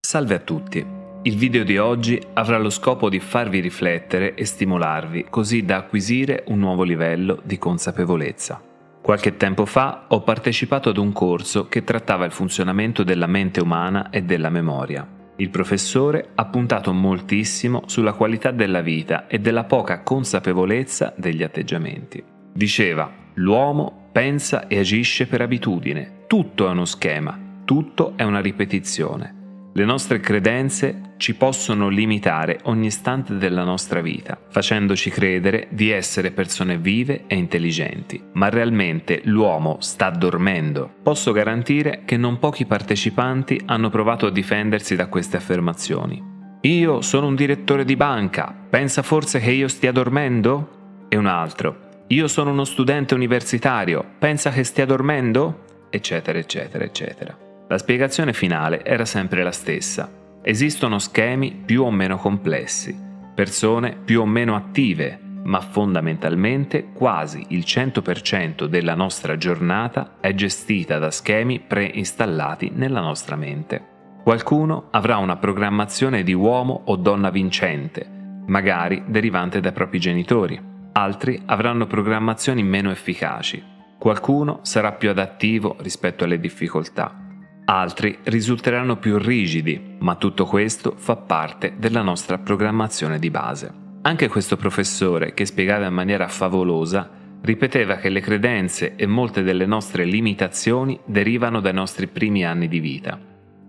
Salve a tutti! Il video di oggi avrà lo scopo di farvi riflettere e stimolarvi così da acquisire un nuovo livello di consapevolezza. Qualche tempo fa ho partecipato ad un corso che trattava il funzionamento della mente umana e della memoria. Il professore ha puntato moltissimo sulla qualità della vita e della poca consapevolezza degli atteggiamenti. Diceva: l'uomo pensa e agisce per abitudine, tutto è uno schema, tutto è una ripetizione. Le nostre credenze ci possono limitare ogni istante della nostra vita, facendoci credere di essere persone vive e intelligenti, ma realmente l'uomo sta dormendo. Posso garantire che non pochi partecipanti hanno provato a difendersi da queste affermazioni. Io sono un direttore di banca, pensa forse che io stia dormendo? E un altro: io sono uno studente universitario, pensa che stia dormendo? Eccetera, eccetera, eccetera. La spiegazione finale era sempre la stessa. Esistono schemi più o meno complessi, persone più o meno attive, ma fondamentalmente quasi il 100% della nostra giornata è gestita da schemi preinstallati nella nostra mente. Qualcuno avrà una programmazione di uomo o donna vincente, magari derivante dai propri genitori. Altri avranno programmazioni meno efficaci. Qualcuno sarà più adattivo rispetto alle difficoltà. Altri risulteranno più rigidi, ma tutto questo fa parte della nostra programmazione di base. Anche questo professore, che spiegava in maniera favolosa, ripeteva che le credenze e molte delle nostre limitazioni derivano dai nostri primi anni di vita.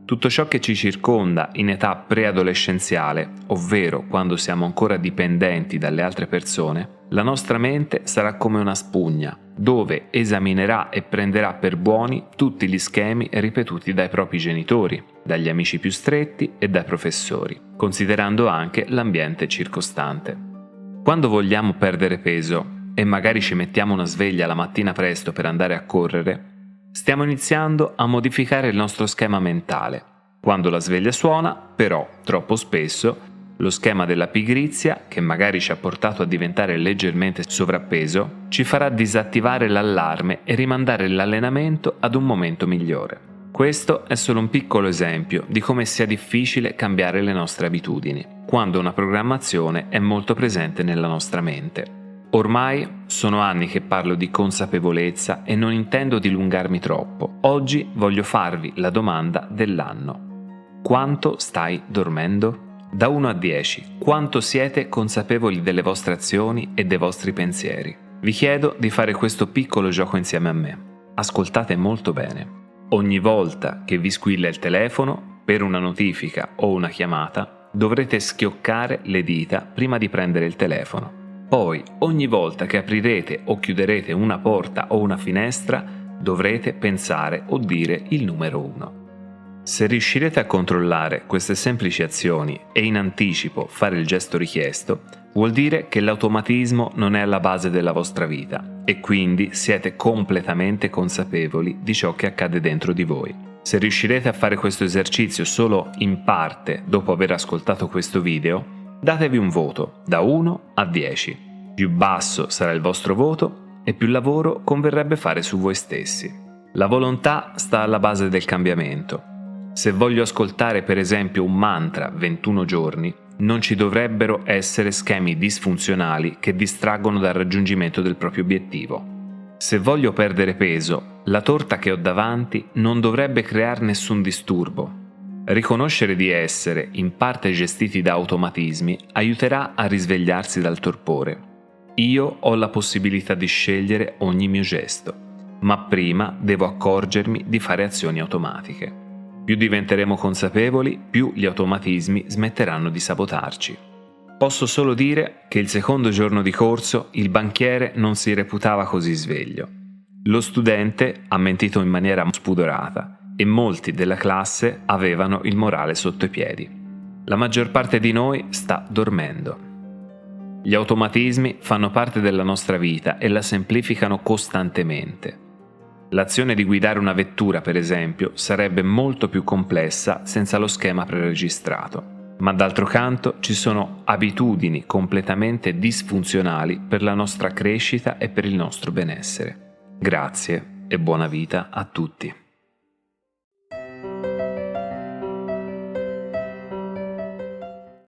Tutto ciò che ci circonda in età preadolescenziale, ovvero quando siamo ancora dipendenti dalle altre persone, la nostra mente sarà come una spugna, dove esaminerà e prenderà per buoni tutti gli schemi ripetuti dai propri genitori, dagli amici più stretti e dai professori, considerando anche l'ambiente circostante. Quando vogliamo perdere peso e magari ci mettiamo una sveglia la mattina presto per andare a correre, stiamo iniziando a modificare il nostro schema mentale. Quando la sveglia suona, però, troppo spesso, lo schema della pigrizia, che magari ci ha portato a diventare leggermente sovrappeso, ci farà disattivare l'allarme e rimandare l'allenamento ad un momento migliore. Questo è solo un piccolo esempio di come sia difficile cambiare le nostre abitudini, quando una programmazione è molto presente nella nostra mente. Ormai sono anni che parlo di consapevolezza e non intendo dilungarmi troppo. Oggi voglio farvi la domanda dell'anno. Quanto stai dormendo? Da 1 a 10, quanto siete consapevoli delle vostre azioni e dei vostri pensieri? Vi chiedo di fare questo piccolo gioco insieme a me. Ascoltate molto bene. Ogni volta che vi squilla il telefono, per una notifica o una chiamata, dovrete schioccare le dita prima di prendere il telefono. Poi, ogni volta che aprirete o chiuderete una porta o una finestra, dovrete pensare o dire il numero 1. Se riuscirete a controllare queste semplici azioni e in anticipo fare il gesto richiesto, vuol dire che l'automatismo non è alla base della vostra vita e quindi siete completamente consapevoli di ciò che accade dentro di voi. Se riuscirete a fare questo esercizio solo in parte dopo aver ascoltato questo video, datevi un voto da 1 a 10. Più basso sarà il vostro voto e più lavoro converrebbe fare su voi stessi. La volontà sta alla base del cambiamento. Se voglio ascoltare per esempio un mantra 21 giorni, non ci dovrebbero essere schemi disfunzionali che distraggono dal raggiungimento del proprio obiettivo. Se voglio perdere peso, la torta che ho davanti non dovrebbe creare nessun disturbo. Riconoscere di essere in parte gestiti da automatismi aiuterà a risvegliarsi dal torpore. Io ho la possibilità di scegliere ogni mio gesto, ma prima devo accorgermi di fare azioni automatiche. Più diventeremo consapevoli, più gli automatismi smetteranno di sabotarci. Posso solo dire che il secondo giorno di corso il banchiere non si reputava così sveglio. Lo studente ha mentito in maniera spudorata e molti della classe avevano il morale sotto i piedi. La maggior parte di noi sta dormendo. Gli automatismi fanno parte della nostra vita e la semplificano costantemente. L'azione di guidare una vettura, per esempio, sarebbe molto più complessa senza lo schema preregistrato. Ma d'altro canto ci sono abitudini completamente disfunzionali per la nostra crescita e per il nostro benessere. Grazie e buona vita a tutti.